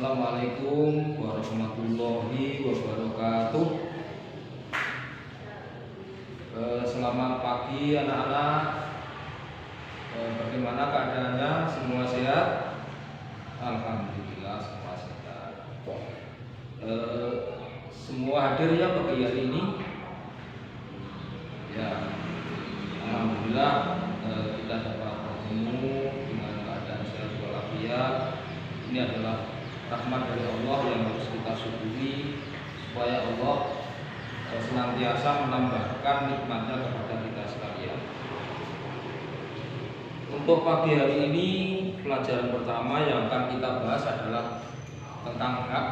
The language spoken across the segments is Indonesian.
Assalamualaikum warahmatullahi wabarakatuh. Selamat pagi anak-anak. Bagaimana keadaannya? Semua sehat? Alhamdulillah semua sehat. Semua hadir ya pagi hari ini? Ya, alhamdulillah kita dapat bertemu dengan keadaan sehat walafiat. Ini adalah rahmat dari Allah yang harus kita syukuri, supaya Allah senantiasa menambahkan nikmatnya kepada kita sekalian. Untuk pagi hari ini, pelajaran pertama yang akan kita bahas adalah tentang hak.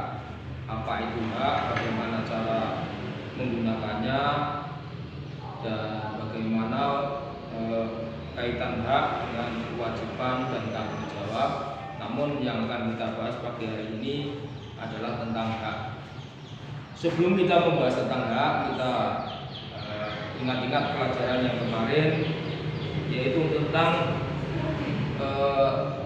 Apa itu hak, bagaimana cara menggunakannya, dan bagaimana kaitan hak dengan kewajiban dan tanggung jawab. Namun yang akan kita bahas pagi hari ini adalah tentang hak. Sebelum kita membahas tentang hak, kita ingat-ingat pelajaran yang kemarin, yaitu tentang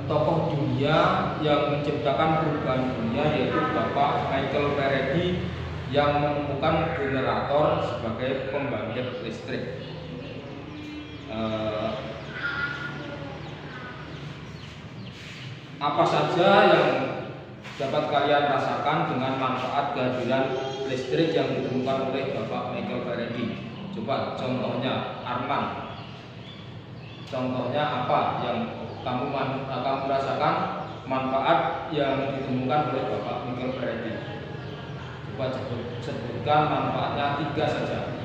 tokoh dunia yang menciptakan perubahan dunia, yaitu Bapak Michael Faraday yang menemukan generator sebagai pembangkit listrik. Apa saja yang dapat kalian rasakan dengan manfaat kehadiran listrik yang ditemukan oleh Bapak Michael Faraday? Coba contohnya, Arman. Contohnya apa yang kamu rasakan manfaat yang ditemukan oleh Bapak Michael Faraday? Coba sebutkan manfaatnya 3 saja.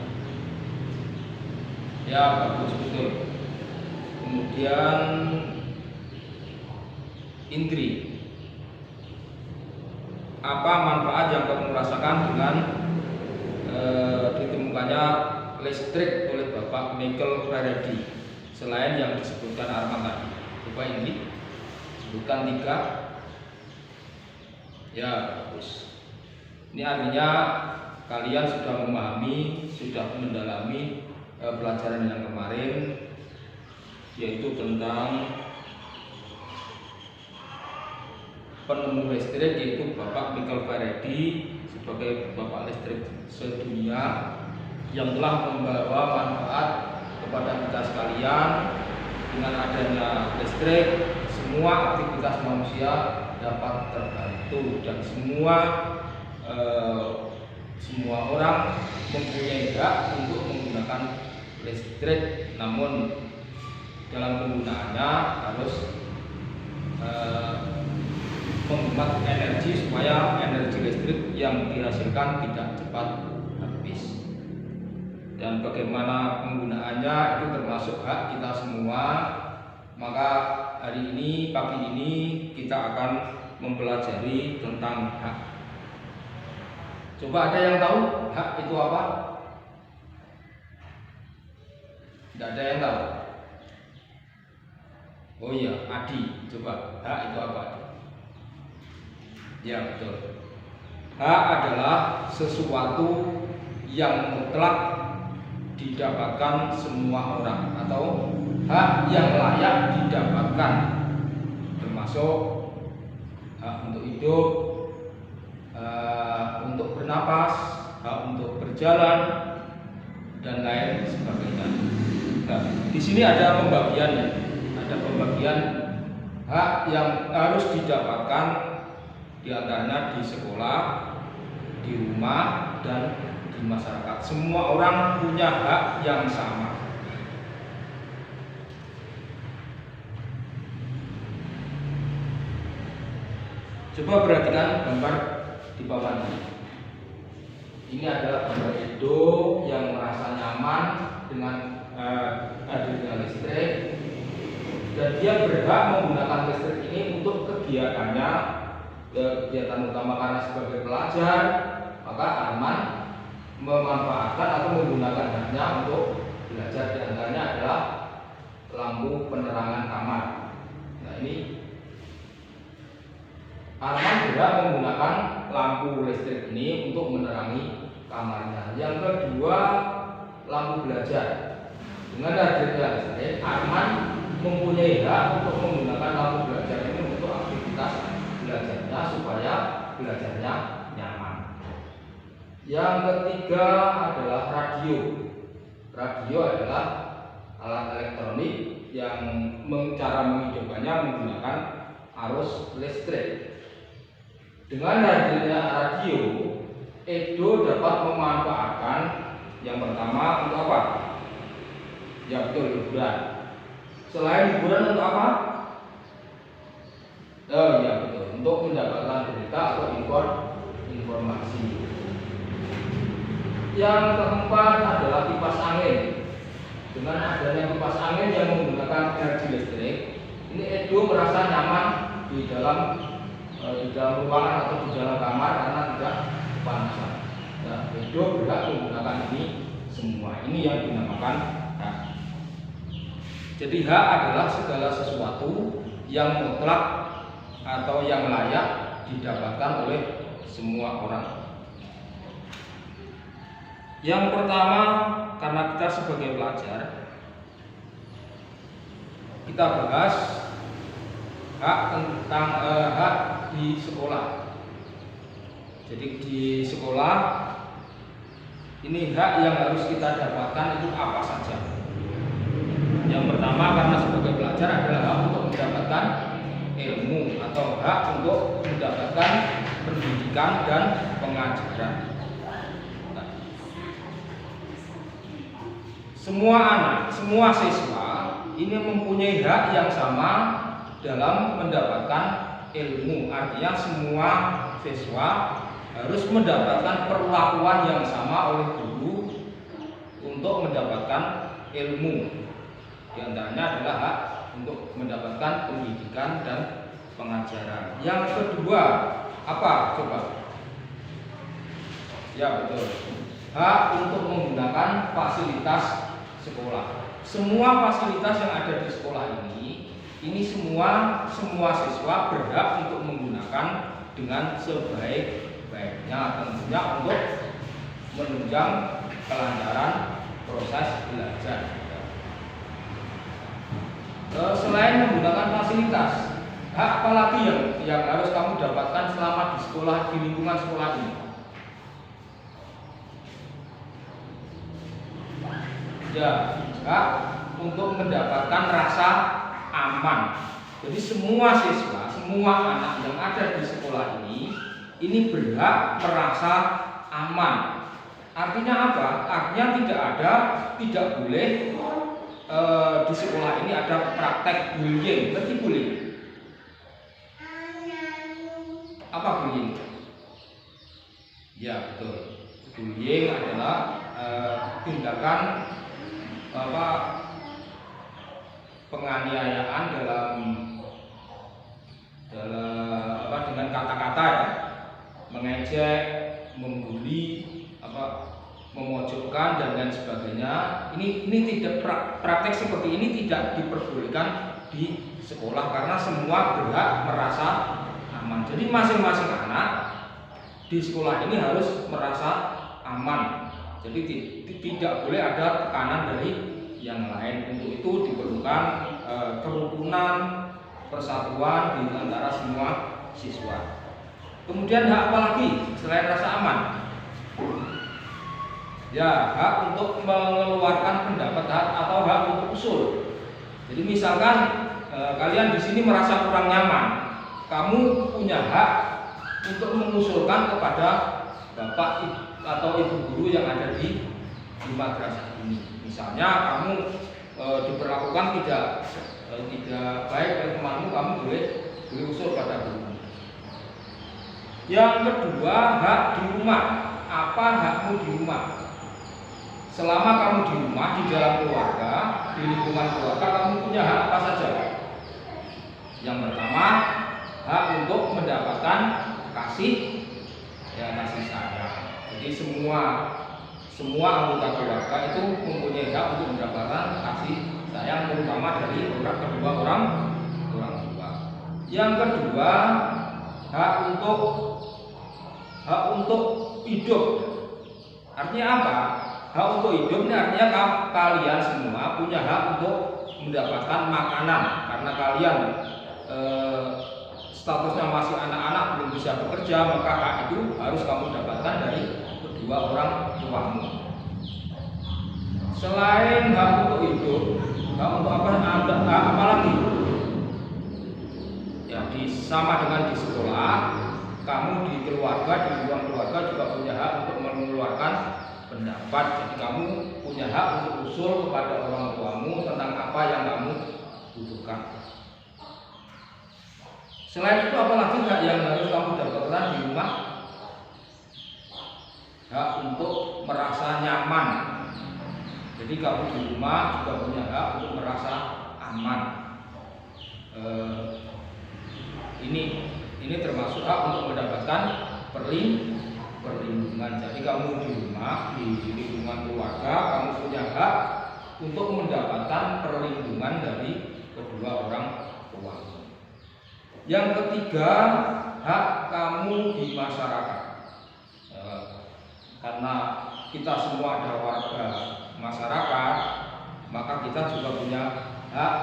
Ya, bagus, betul. Kemudian Indri, apa manfaat yang kamu rasakan dengan ditemukannya listrik oleh Bapak Michael Faraday selain yang disebutkan Arman tadi? Coba ini sebutkan 3. Ya, bagus. Ini artinya kalian sudah memahami, sudah mendalami pelajaran yang kemarin, yaitu tentang penemu listrik, yaitu Bapak Michael Faraday sebagai bapak listrik sedunia yang telah membawa manfaat kepada kita sekalian. Dengan adanya listrik, semua aktivitas manusia dapat terbantu dan semua orang mempunyai hak untuk menggunakan listrik. Namun dalam penggunaannya harus menghemat energi supaya energi listrik yang dihasilkan tidak cepat habis. Dan bagaimana penggunaannya itu termasuk hak kita semua. Maka hari ini, pagi ini kita akan mempelajari tentang hak. Coba ada yang tahu hak itu apa? Tidak ada yang tahu? Oh iya, Adi, coba hak itu apa? Ya, betul. Hak adalah sesuatu yang mutlak didapatkan semua orang, atau hak yang layak didapatkan, termasuk hak untuk hidup, untuk bernapas, hak untuk berjalan, dan lain sebagainya. Nah, di sini ada pembagiannya. Ada pembagian hak yang harus didapatkan, di antaranya di sekolah, di rumah, dan di masyarakat. Semua orang punya hak yang sama. Coba perhatikan gambar di bawah ini. Ini adalah gambar Edo yang merasa nyaman dengan hadirnya listrik, dan dia berhak menggunakan listrik ini untuk kegiatannya. Kegiatan utama karena sebagai pelajar, maka Arman memanfaatkan atau menggunakan haknya untuk belajar. Di antaranya adalah lampu penerangan kamar. Nah, ini Arman berhak menggunakan lampu listrik ini untuk menerangi kamarnya. Yang kedua, lampu belajar. Dengan hadirnya listrik, Arman mempunyai hak untuk menggunakan lampu belajar ini untuk aktivitas belajar. belajarnya supaya belajarnya nyaman. Yang ketiga adalah radio. Radio adalah alat elektronik yang cara menghidupkannya menggunakan arus listrik. Dengan hadirnya radio, Edo dapat memanfaatkan yang pertama untuk apa? Ya betul, hiburan. Selain hiburan untuk apa? Oh ya betul, untuk mendapatkan berita atau informasi. Yang keempat adalah kipas angin. Dengan adanya kipas angin yang menggunakan energi listrik, ini Edo merasa nyaman di dalam ruangan atau di dalam kamar karena tidak kepanasan. Nah, Edo berhak menggunakan ini semua. Ini yang dinamakan hak. Jadi hak adalah segala sesuatu yang mutlak atau yang layak didapatkan oleh semua orang. Yang pertama, karena kita sebagai pelajar, kita bahas hak tentang hak di sekolah. Jadi di sekolah ini hak yang harus kita dapatkan itu apa saja. Yang pertama, karena sebagai pelajar adalah hak untuk mendapatkan ilmu atau hak untuk mendapatkan pendidikan dan pengajaran. Semua anak, semua siswa ini mempunyai hak yang sama dalam mendapatkan ilmu. Artinya semua siswa harus mendapatkan perlakuan yang sama oleh guru untuk mendapatkan ilmu. Di antaranya adalah hak untuk mendapatkan pendidikan dan pengajaran. Yang kedua, apa? Coba. Ya betul. Hak untuk menggunakan fasilitas sekolah. Semua fasilitas yang ada di sekolah ini semua siswa berhak untuk menggunakan dengan sebaik-baiknya, tentunya untuk menunjang kelancaran proses belajar. Selain menggunakan fasilitas, hak apa lagi yang harus kamu dapatkan selama di sekolah, di lingkungan sekolah ini? Ya, hak untuk mendapatkan rasa aman. Jadi semua siswa, semua anak yang ada di sekolah ini berhak merasa aman. Artinya apa? Artinya tidak boleh di sekolah ini ada praktek bullying. Berarti bullying. Apa bullying? Ya betul. Bullying adalah tindakan penganiayaan dengan kata-kata ya, mengejek, membuli, memojokkan dan lain sebagainya. Ini tidak praktek seperti ini tidak diperbolehkan di sekolah karena semua berhak merasa aman. Jadi masing-masing anak di sekolah ini harus merasa aman. Jadi tidak boleh ada tekanan dari yang lain. Untuk itu diperlukan kerukunan, persatuan di antara semua siswa. Kemudian hak apa lagi selain rasa aman? Ya, hak untuk mengeluarkan pendapat atau hak untuk usul. Jadi misalkan kalian di sini merasa kurang nyaman, kamu punya hak untuk mengusulkan kepada bapak atau ibu guru yang ada di madrasah ini. Misalnya kamu diperlakukan tidak baik oleh temanmu, kamu boleh usul pada guru. Yang kedua, hak di rumah. Apa hakmu di rumah? Selama kamu di rumah, di dalam keluarga, di lingkungan keluarga, kamu punya hak apa saja? Yang pertama, hak untuk mendapatkan kasih sayang. Jadi semua anggota keluarga itu mempunyai hak untuk mendapatkan kasih sayang, terutama dari kedua orang tua. Yang kedua, hak untuk hidup. Artinya apa? Hak untuk hidup ini artinya kalian semua punya hak untuk mendapatkan makanan karena kalian statusnya masih anak-anak, belum bisa bekerja, maka hak itu harus kamu dapatkan dari kedua orang tuamu. Selain hak untuk hidup, hak untuk apa lagi? Ya, sama dengan di sekolah, kamu di keluarga, di ruang keluarga juga punya hak untuk mengeluarkan pendapat. Jadi kamu punya hak untuk usul kepada orang tuamu tentang apa yang kamu butuhkan. Selain itu apalagi hak yang harus kamu dapatkan di rumah? Hak untuk merasa nyaman. Jadi kamu di rumah juga punya hak untuk merasa aman. Ini termasuk hak untuk mendapatkan perlindungan. Jadi kamu di rumah, di lingkungan keluarga, kamu punya hak untuk mendapatkan perlindungan dari kedua orang tua. Yang ketiga, hak kamu di masyarakat. Karena kita semua adalah warga masyarakat, maka kita juga punya hak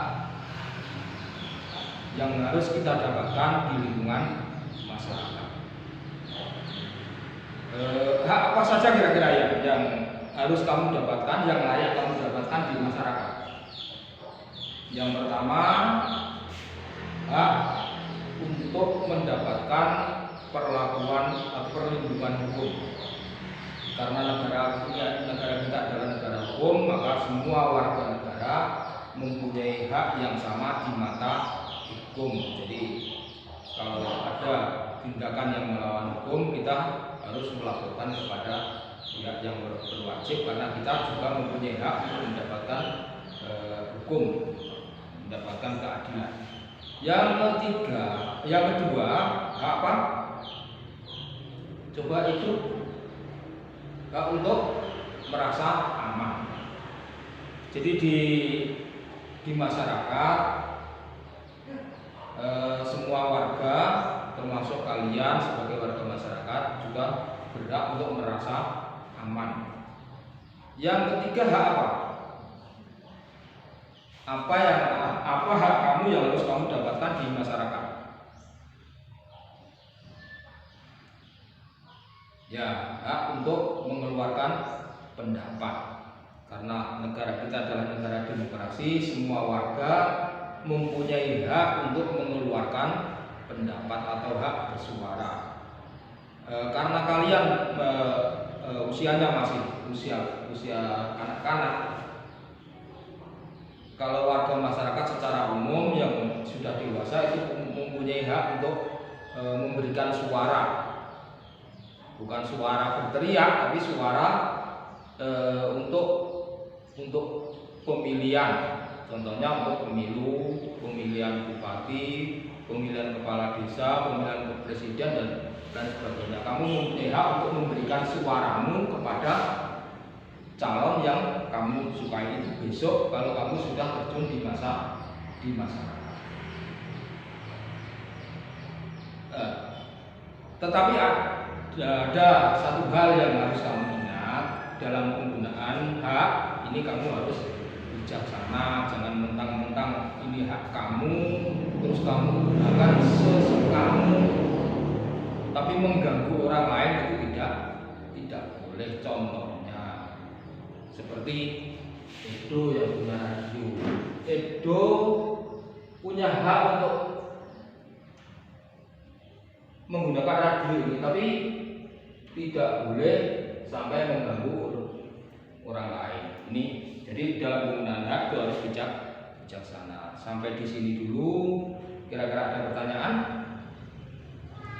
yang harus kita dapatkan di lingkungan masyarakat. Hak apa saja kira-kira yang harus kamu dapatkan, yang layak kamu dapatkan di masyarakat? Yang pertama, hak untuk mendapatkan perlakuan atau perlindungan hukum. Karena negara kita adalah negara hukum, maka semua warga negara mempunyai hak yang sama di mata hukum. Jadi kalau ada tindakan yang melawan hukum, kita harus melaporkan kepada pihak yang berwajib, karena kita juga mempunyai hak untuk mendapatkan hukum, mendapatkan keadilan. Yang kedua, hak apa? Coba itu hak untuk merasa aman. Jadi di masyarakat, semua warga termasuk kalian sebagai warga masyarakat juga berhak untuk merasa aman. Yang ketiga, hak apa? Apa hak kamu yang harus kamu dapatkan di masyarakat? Ya, hak untuk mengeluarkan pendapat. Karena negara kita adalah negara demokrasi, semua warga mempunyai hak untuk mengeluarkan pendapat atau hak bersuara. Karena kalian usianya masih usia kanak-kanak, kalau warga masyarakat secara umum yang sudah dewasa itu mempunyai hak untuk memberikan suara, bukan suara berteriak, tapi suara untuk pemilihan. Contohnya untuk pemilihan bupati, pemilihan kepala desa, pemilihan presiden dan sebagainya. Kamu mempunyai hak untuk memberikan suaramu kepada calon yang kamu sukai itu besok kalau kamu sudah terjun di masyarakat. Tetapi ada satu hal yang harus kamu ingat dalam penggunaan hak ini, kamu harus bijaksana, jangan mentang-mentang ini hak kamu terus kamu gunakan sesukamu, tapi mengganggu orang lain itu tidak boleh. Contohnya seperti Edo yang punya radio. Edo punya hak untuk menggunakan radio ini, tapi tidak boleh sampai mengganggu orang lain. Ini jadi dalam penggunaan hak itu harus bijaksana. Sampai di sini dulu. Kira-kira ada pertanyaan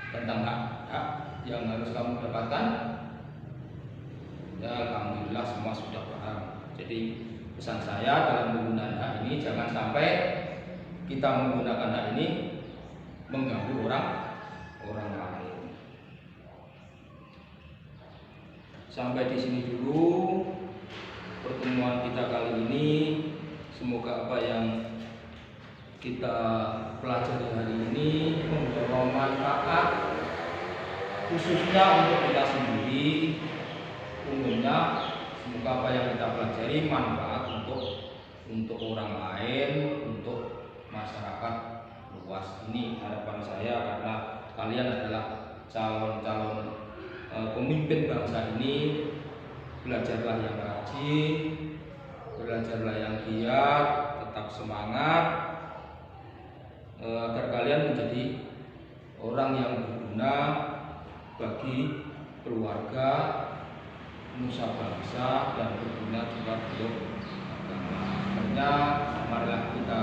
tentang hak yang harus kamu dapatkan? Ya, alhamdulillah semua sudah paham. Jadi pesan saya dalam penggunaan hak ini, jangan sampai kita menggunakan hak ini mengganggu orang lain. Sampai di sini dulu pertemuan kita kali ini. Semoga apa yang kita pelajari hari ini membawa manfaat, khususnya untuk kita sendiri. Umumnya semoga apa yang kita pelajari manfaat untuk orang lain, untuk masyarakat luas. Ini harapan saya karena kalian adalah calon-calon pemimpin bangsa ini. Belajarlah yang rajin, belajarlah yang giat, tetap semangat agar kalian menjadi orang yang berguna bagi keluarga, nusa bangsa, dan berguna juga untuk agama. Akhirnya marilah kita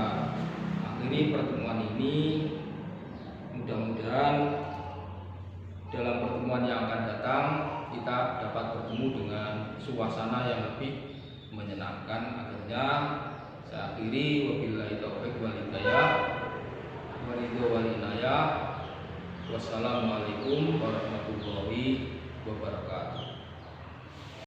akhiri pertemuan ini. Mudah-mudahan dalam pertemuan yang akan datang kita dapat bertemu dengan suasana yang lebih menyenangkan. Akhirnya saya akhiri, wabillahi taufiq wal hidayah, waridho wal inayah. Wassalamualaikum warahmatullahi wabarakatuh.